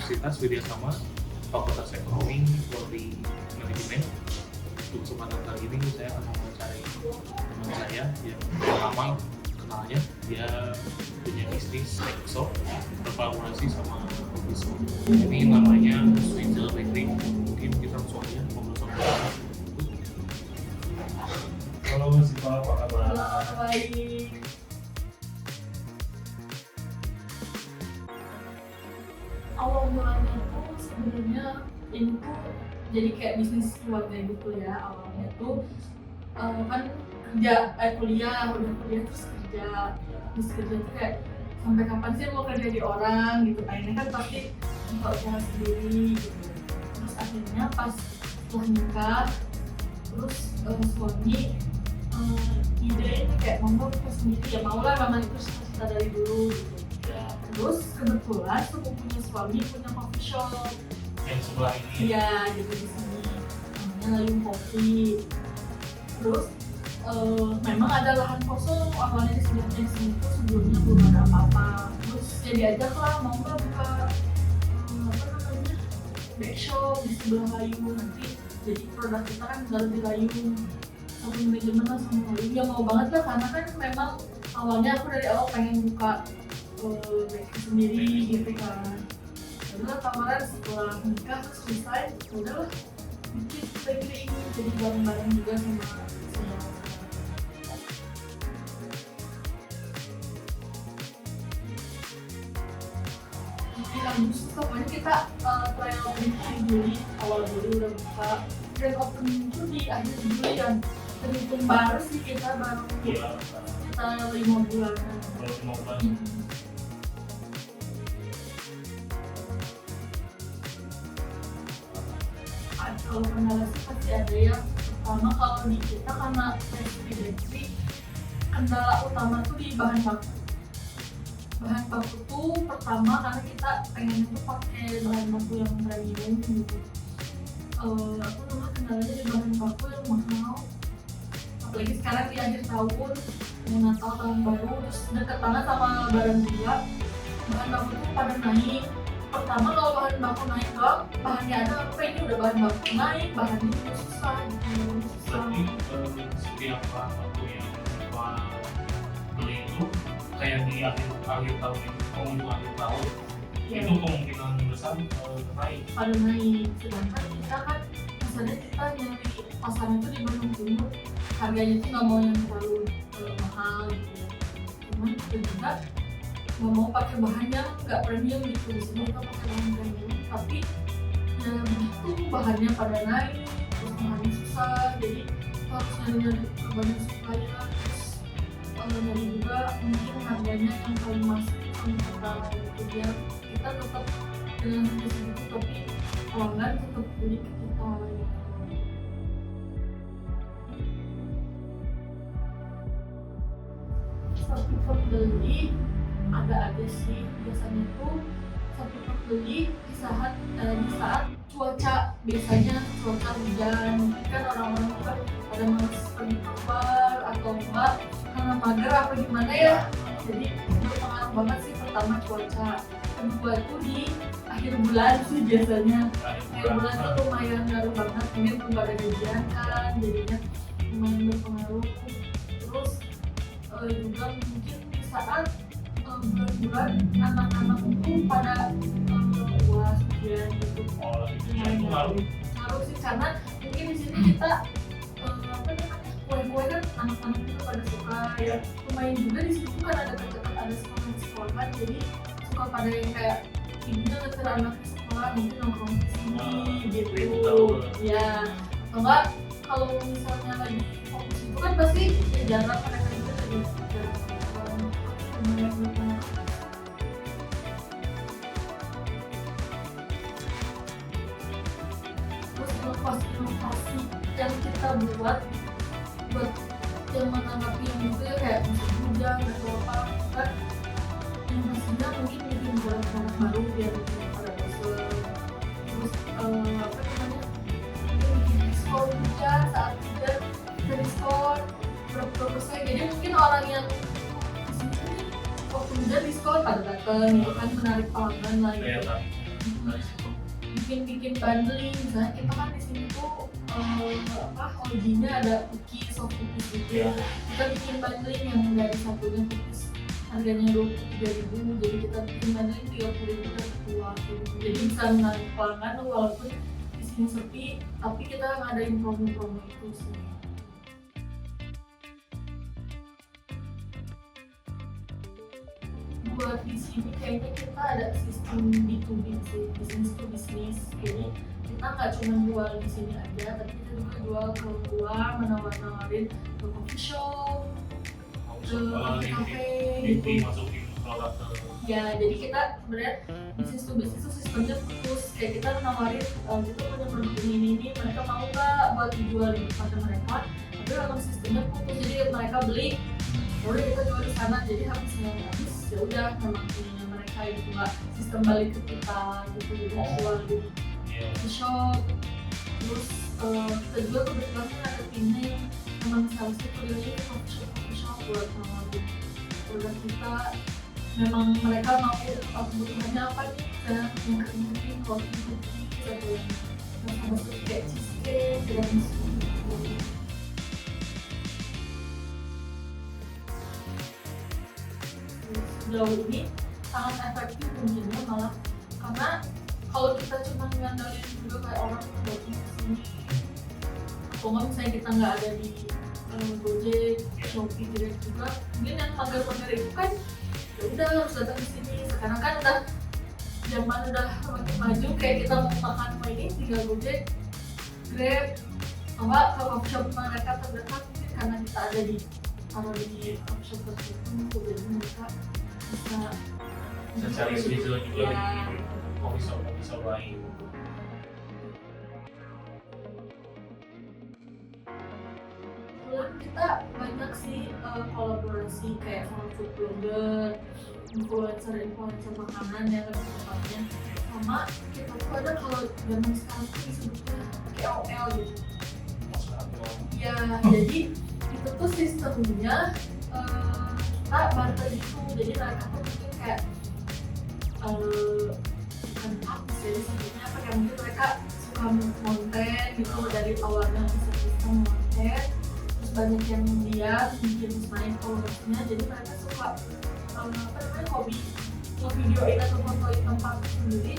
Universitas kerjasama Fakultas Ekonomi Polri Manajemen. Untuk kesempatan kali ini saya akan mewawancarai teman saya yang lama kenalnya. Dia punya bisnis cake shop berkolaborasi sama coffee shop. Ini namanya Swizzle Bakery. Mungkin kita langsung aja ngobrol sama dia. Halo Mas Ipa, apa kabar? Baik. Awal mulanya tuh sebenarnya ini tuh jadi kayak bisnis keluarga gitu ya. Awalnya tuh kan kuliah terus kerja. Terus kerja tuh kayak sampai kapan sih mau kerja di orang gitu. Akhirnya kan pasti buka usaha sendiri gitu. Terus akhirnya pas setelah nikah, terus suami ide itu kayak mau buka sendiri, ya maulah memang itu cita-cita dari dulu gitu. Terus kebetulan sepupunya suami punya coffee shop Yang sebelah ini. iya gitu di sini, namanya Layung Kopi. Terus memang ada lahan kosong awalnya di sini tuh, sebelumnya belum ada apa-apa. Terus ya diajak lah, mau nggak buka bake shop di sebelah Layung, nanti jadi produk kita kan dalam di Layung, satu manajemen lah sama Layung. Ya mau banget lah, karena kan memang awalnya aku dari awal pengen buka bakery sendiri gitu kan. Udah tawaran setelah nikah terus selesai, udahlah bikin bakery ini, jadi bareng-bareng juga sama Agustus. Pokoknya kita trial opening di Juli, awal Juli udah buka. Grand opening itu di akhir Juli, dan terhitung baru sih kita baru Iya, kita 5 bulanan. baru 5 bulan. Kalau kendala sih pasti ada ya. Pertama kalau di kita karena pastry bakery, kendala utama tuh di bahan baku. Bahan baku tuh pertama karena kita pengen tuh pakai bahan baku yang premium gitu. Aku rumah kendalanya di bahan baku yang mahal. Apalagi sekarang di akhir tahun, mau Natal tahun baru, terus deket banget sama Lebaran juga. Bahan baku tuh pada naik. Pertama kalau bahan baku naik doang, bahannya ada apa ini udah bahan baku naik, bahannya juga susah gitu. Berarti setiap bahan baku yang kita beli itu kayak di akhir tahun ini, penghujung akhir tahun, Ya, itu kemungkinan besar naik. pada naik. Sedangkan kita kan misalnya kita nyari pasarnya tuh di Bandung Timur, harganya tuh nggak mau yang terlalu mahal gitu. Cuman kita juga nggak mau pakai bahan yang nggak premium gitu. Di sini kita pakai bahan premium, tapi ya begitu bahannya pada naik, terus bahannya susah, jadi kita harus nyari banyak supplier. Terus nyari juga mungkin harganya yang paling masuk sama kita gitu, biar kita tetap dengan harga segitu tapi pelanggan tetap beli ke kita gitu. Satu pembeli ada aja sih, biasanya tuh satu pembeli di saat cuaca, biasanya cuaca hujan, kan orang-orang tuh kan pada malas pergi keluar atau enggak karena mager apa gimana ya, jadi berpengaruh banget sih. Pertama cuaca, kedua tuh di akhir bulan sih biasanya. Akhir bulan tuh lumayan ngaruh banget, mungkin belum ada gajian kan, jadinya lumayan berpengaruh. Terus juga mungkin di saat bulan-bulan anak-anak itu pada UAS ujian gitu. Oh, itu ngaruh sih, karena mungkin di sini kita kue-kue kan anak-anak juga pada suka ya. Lumayan juga di situ kan ada dekat-dekat ada sekolah, jadi suka pada yang kayak ibunya ngeter anak ke sekolah, mungkin nongkrong di sini gitu ya. Atau enggak kalau misalnya lagi fokus itu kan pasti ya jarang mereka juga lagi inovasi yang kita buat yang menanggapi yang itu ya, kayak musim hujan atau apa kan, inovasinya mungkin bikin barang-barang baru biar pada bosan. Terus mungkin bikin diskon hujan, saat hujan kita diskon berapa persen, jadi mungkin orang yang disini waktu hujan diskon pada datang gitu kan, menarik pelanggan lah gitu. bikin bundling. Misalnya kita kan di sini tuh hobinya ada cookies, soft cookies gitu. Kita bikin bundling yang dari satunya cookies harganya 23.000, jadi kita bikin bundling 30.000 dan keluar gitu. Jadi bisa menarik pelanggan walaupun di sini sepi, tapi kita ngadain promo-promo itu sih. Buat di sini kayaknya kita ada sistem B2B sih, bisnis to bisnis. Jadi kita nggak cuma jual di sini aja, tapi kita juga jual ke luar, menawarin ke coffee shop, ke kafe gitu. Masukin produk ke Ya, jadi kita sebenarnya bisnis to bisnis itu sistemnya putus. Kayak kita menawarin kita punya produk ini, mereka mau nggak buat dijual di tempat mereka, tapi kalau sistemnya putus, jadi mereka beli udah kita jual di sana, jadi habis ya udah memang punya mereka itu, nggak sistem balik ke kita gitu. Jadi jual di shop. Terus kita juga kebetulan kan ada timnya yang memang seharusnya kuliahnya di coffee shop buat nawarin produk kita. Memang mereka mau kebutuhannya apa nih, kan yang mungkin roti cookies atau yang sama kayak cheesecake dan sejauh ini sangat efektif mungkinnya, malah karena kalau kita cuma ngandalin juga kayak orang booking kesini atau nggak misalnya kita nggak ada di Gojek, Shopee direct juga, mungkin yang pagar-pagar itu kan ya udah harus datang ke sini. Sekarang kan udah zaman udah makin maju, kayak kita mau makan ini tinggal Gojek, Grab, atau nggak ke coffee shop mereka terdekat, mungkin karena kita ada di coffee shop tertentu, jadi mereka bisa cari schedule juga di coffee shop lain. Kita banyak sih kolaborasi kayak sama food blogger, influencer makanan yang lebih tepatnya, sama kita tuh ada kalau zaman sekarang tuh disebutnya KOL gitu. Ya, jadi itu tuh sistemnya kita barter gitu. Jadi mereka tuh mungkin kayak bukan apa sih disebutnya apa, kayak mungkin mereka suka konten gitu dari awalnya sistem konten, terus banyak yang lihat mungkin main followersnya, jadi mereka suka hobi ngevideoin atau fotoin tempat sendiri,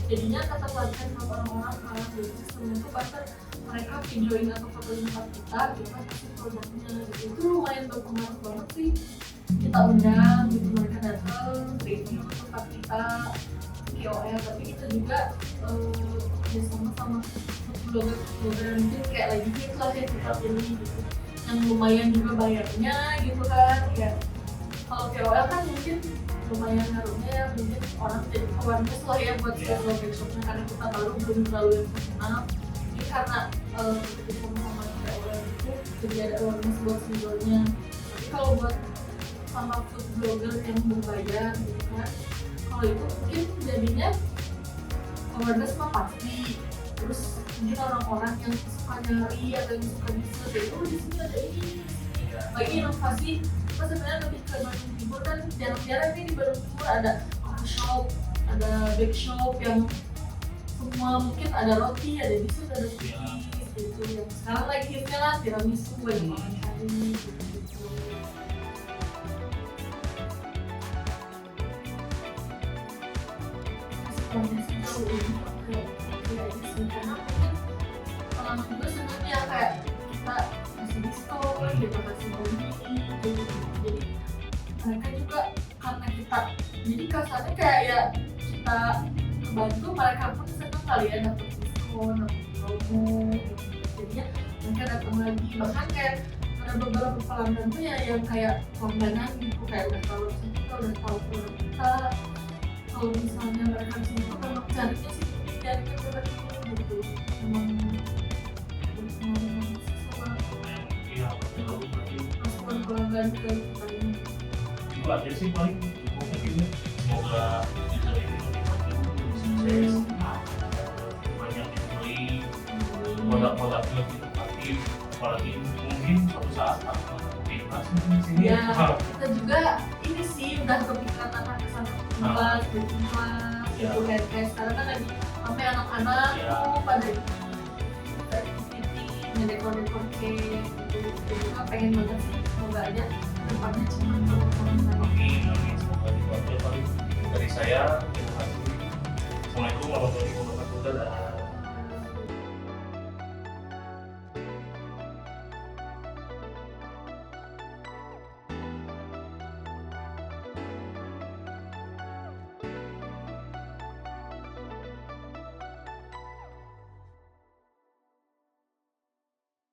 jadinya kata pelatihan sama orang-orang malah dari sistem itu bahkan mereka videoin atau fotoin tempat kita kasih produknya gitu. Itu lumayan berpengaruh banget sih, kita undang gitu, mereka datang review tempat kita KOL, tapi kita juga bersama sama blogger mungkin kayak lagi hit lah ya kita pilih gitu, yang lumayan juga bayarnya gitu kan. Ya kalau KOL kan mungkin lumayan harusnya ya, mungkin orang jadi awareness lah ya buat workshopnya, karena kita baru belum terlalu yang terkenal. Jadi karena kita sama-sama KOL itu jadi ada awareness buat singlenya. Tapi kalau buat sama food blogger yang berbayar gitu kan, kalau itu mungkin jadinya awareness mah pasti, terus mungkin orang-orang yang suka nyari atau yang suka bisa itu di sini ada ini. Bagi inovasi kita sebenarnya lebih ke Bandung Timur, kan jarang-jarang nih di Bandung Timur ada coffee shop, ada bake shop yang semua mungkin ada roti, ada biskuit, ada cookies gitu. Yang sekarang lagi hitnya lah tiramisu, banyak orang cari gitu. Sejauh ini kayak sih, karena mungkin orang juga senangnya kayak kita kasih diskon, kita kasih boni gitu. Jadi mereka juga karena kita, jadi kasarnya kayak ya kita bantu, mereka pun senang kali ya dapat diskon, dapat promo gitu. Jadinya mereka datang lagi, bahkan kayak ada beberapa pelanggan tuh ya yang kayak langganan gitu, kayak udah tahu kita, udah tahu produk kita. Kalau misalnya mereka di sini tuh memang carinya sih dari produk itu gitu, memang berpengaruh sama masukan pelanggan ke kita ini. Itu aja sih paling cukup ini. Semoga user ini lebih sukses, banyak dibeli, produk-produknya lebih aktif, apalagi mungkin suatu saat akan bebas di sini. Ya, kita juga ini sih udah kepikiran anak kesana kelas, Iya. gitu kayak sekarang kan lagi sampai anak-anak Iya. tuh pada activity ngedekor-dekor cake gitu. Jadi mah pengen banget sih, semoga aja depannya cuma